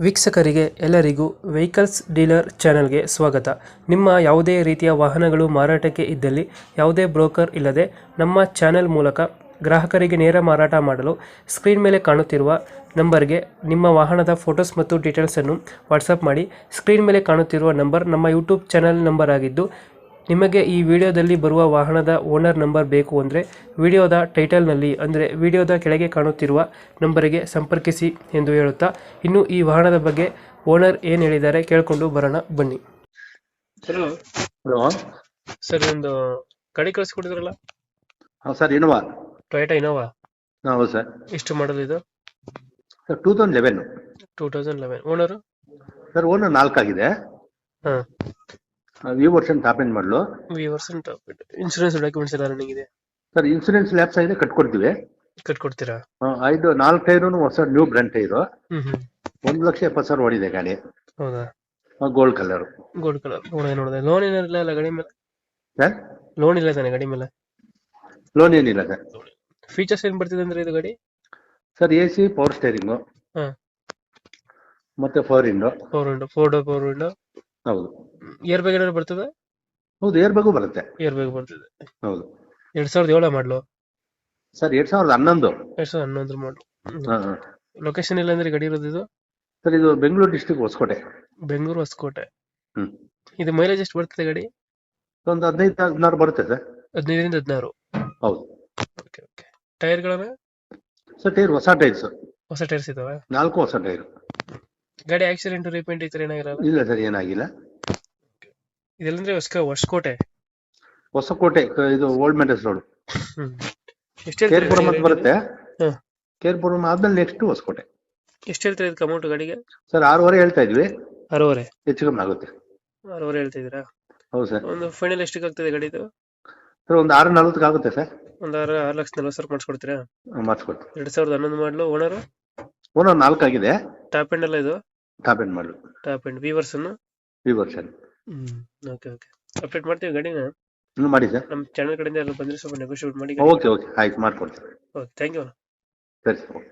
ವೀಕ್ಷಕರಿಗೆ ಎಲ್ಲರಿಗೂ vehicles dealer ಚಾನೆಲ್ಗೆ ಸ್ವಾಗತ. ನಿಮ್ಮ ಯಾವುದೇ ರೀತಿಯ ವಾಹನಗಳು ಮಾರಾಟಕ್ಕೆ ಇದ್ದಲ್ಲಿ ಯಾವುದೇ ಬ್ರೋಕರ್ ಇಲ್ಲದೆ ನಮ್ಮ ಚಾನೆಲ್ ಮೂಲಕ ಗ್ರಾಹಕರಿಗೆ ನೇರ ಮಾರಾಟ ಮಾಡಲು ಸ್ಕ್ರೀನ್ ಮೇಲೆ ಕಾಣುತ್ತಿರುವ ನಂಬರ್ಗೆ ನಿಮ್ಮ ವಾಹನದ ಫೋಟೋಸ್ ಮತ್ತು ಡೀಟೇಲ್ಸನ್ನು ವಾಟ್ಸಪ್ ಮಾಡಿ. ಸ್ಕ್ರೀನ್ ಮೇಲೆ ಕಾಣುತ್ತಿರುವ ನಂಬರ್ ನಮ್ಮ ಯೂಟ್ಯೂಬ್ ಚಾನೆಲ್ ನಂಬರ್ ಆಗಿದ್ದು, ನಿಮಗೆ ಈ ವಿಡಿಯೋದಲ್ಲಿ ಬರುವ ವಾಹನದ ಓನರ್ ನಂಬರ್ ಬೇಕು ಅಂದರೆ ವಿಡಿಯೋದ ಟೈಟಲ್ನಲ್ಲಿ ಅಂದರೆ ವಿಡಿಯೋದ ಕೆಳಗೆ ಕಾಣುತ್ತಿರುವ ನಂಬರಿಗೆ ಸಂಪರ್ಕಿಸಿ ಎಂದು ಹೇಳುತ್ತಾ, ಇನ್ನು ಈ ವಾಹನದ ಬಗ್ಗೆ ಓನರ್ ಏನು ಹೇಳಿದ್ದಾರೆ ಕೇಳಿಕೊಂಡು ಬರೋಣ ಬನ್ನಿ. ಹಲೋ ಹಲೋ ಸರ್, ಒಂದು ಗಾಡಿ ಕಳಿಸ್ಕೊಟ್ಟಿದ್ರಲ್ಲ, ಹಾಂ ಸರ್, ಇನೋವಾ. Toyota Innova. ಹೌದು ಸರ್. ಎಷ್ಟು ಮಾಡಲ್ ಇದು? ಸರ್ 2011. 2011. ಓನರು? ಸರ್ ಓನರ್ 4 ಆಗಿದೆ. ಹಾಂ, ಈ ವರ್ಷ ಟಾಪ್ ಎಂಡ್ ಮಾಡಲು. ಇನ್ಶೂರೆನ್ಸ್ ಡಾಕ್ಯುಮೆಂಟ್ಸ್ ಎಲ್ಲ ರನ್ನಿಂಗ್ ಇದೆ? ಸರ್ ಇನ್ಸೂರೆನ್ಸ್ ಲ್ಯಾಪ್ಸ್ ಆಗಿದೆ, ಕಟ್ಕೊಡ್ತೀವಿ. ಕಟ್ಕೊಡ್ತೀರಾ? 4 ಟೈರು ಹೊಸ ನ್ಯೂ ಬ್ರ್ಯಾಂಡ್ ಟೈರು. ಹ್ಮ್ 1,70,000 ಓಡಿದೆ ಗಾಡಿ. ಹೌದಾ? Gold colour. ಗೋಲ್ಡ್ ಕಲರ್ ನೋಡಿದೆ. ಲೋನ್ ಏನಿಲ್ಲ ಅಲ್ಲ ಗಾಡಿ ಮೇಲೆ? ಸರ್ ಲೋನ್ ಇಲ್ಲ ತಾನೆ ಗಾಡಿ ಮೇಲೆ? ಲೋನ್ ಏನಿಲ್ಲ ಸರ್. ಫೀಚರ್ಸ್ ಏನ್ ಬರ್ತಿದೆ ಅಂದ್ರೆ ಇದು ಗಾಡಿ? Sir A C, power steering, ಹಾಂ, ಮತ್ತೆ ಫೋರ್ ವಿಂಡೋ. Power window. ಹೌದು. ಏರ್ ಬ್ಯಾಗ್ ಏನಾದ್ರು ಬರ್ತದೆ? ಹೌದು, ಏರ್ ಬ್ಯಾಗು ಬರುತ್ತೆ. ಏರ್ ಬ್ಯಾಗ್ ಬರ್ತದೆ. ಹೌದು. 2007 ಮಾಡಲು? ಸರ್ 2011. 2011 ಮಾಡಲು. ಹಾಂ ಹಾಂ. ಲೊಕೇಶನ್ ಇಲ್ಲ ಅಂದ್ರೆ ಗಾಡಿ ಇರೋದು ಇದು? ಸರ್ ಇದು ಬೆಂಗಳೂರು ಡಿಸ್ಟಿಕ್, ಹೊಸಕೋಟೆ. ಬೆಂಗಳೂರು ಹೊಸಕೋಟೆ. ಹ್ಞೂ. ಇದು ಮೈಲೇಜ್ ಎಷ್ಟು ಬರ್ತದೆ ಗಾಡಿ? ಒಂದು 15-16 ಬರುತ್ತೆ ಸರ್. 15ರಿಂದ 16. ಹೌದು. Okay okay. ಟೈರ್ಗಳನ್ನ? ಸರ್ ಟೈರ್ ಹೊಸ ಟೈರ್ಸ್. ಹೊಸ ಟೈರ್ಸ್ ಇದಾವೆ? 4 ಹೊಸ ಟೈರ್. ಗಾಡಿ ಆಕ್ಸಿಡೆಂಟ್ ರೀಪೇಂಟ್ ಈ ತರ ಏನಾಗಿರಲ್ಲ? ಇಲ್ಲ ಸರ್, ಏನಾಗಿಲ್ಲ. ಇದೆಲ್ಲಂದ್ರೆ ಹೊಸಕೋಟೆ. ಹೊಸಕೋಟೆ, ಇದು ಓಲ್ಡ್ ಮೆಟರ್ಸ್ ರೋಡ್. ಎಷ್ಟು ಕೇರ್ಪುರಂ ಅಂತ ಬರುತ್ತೆ. ಹಾಂ, ಕೇರ್ಪುರಂ ಆದ್ಮೇಲೆ ನೆಕ್ಸ್ಟ್ ಹೊಸಕೋಟೆ. ಎಷ್ಟು ಹೇಳ್ತೀರಾ ಇದಕ್ಕೆ ಅಮೌಂಟ್ ಗಾಡಿಗೆ? ಸರ್ 6.5 ಹೇಳ್ತಾ ಇದ್ವಿ. 6.5? ಹೆಚ್ಚು ಕಮ್ಮಿ ಆಗುತ್ತೆ. 6.5 ಹೇಳ್ತಾ ಇದೀರಾ? ಹೌದು ಸರ್. ಒಂದು ಫೈನಲ್ ಎಷ್ಟಕ್ಕೆ ಆಗ್ತದೆ ಗಾಡಿದು? ಸರ್ ಒಂದು 6.40 ಆಗುತ್ತೆ ಸರ್. ಒಂದು 6,40,000 ಮಾಡಿಸ್ಕೊಡ್ತೀರಾ? ಮಾಡಿಸ್ಕೊಡ್ತೀವಿ. 2011 ಮಾಡಲು. ಓನರು? ಓನರ್ 4 ಆಗಿದೆ. ಟಾಪ್ ಎಂಡ್ ಎಲ್ಲ ಇದು? ಟಾಪ್ ಎಂಡ್ ಮಾಡಲು. Top end V version? ಈ ವರ್ಷನ್. Okay okay. ಅಪ್ಡೇಟ್ ಮಾಡ್ತೀವಿ ಗಾಡಿನ. ಇನ್ನು ಮಾಡಿ ಸರ್. ನಮ್ಮ ಚಾನಲ್ ಕಡೆಯಿಂದ ಎಲ್ಲ ಬಂದರೆ ಸ್ವಲ್ಪ ನೆಗೋಷಿಯೇಟ್ ಮಾಡಿ. ಓಕೆ ಓಕೆ, ಆಯ್ತು, ಮಾಡ್ಕೊಡ್ತೀವಿ. Okay, thank you. ಸರಿ ಸರ್.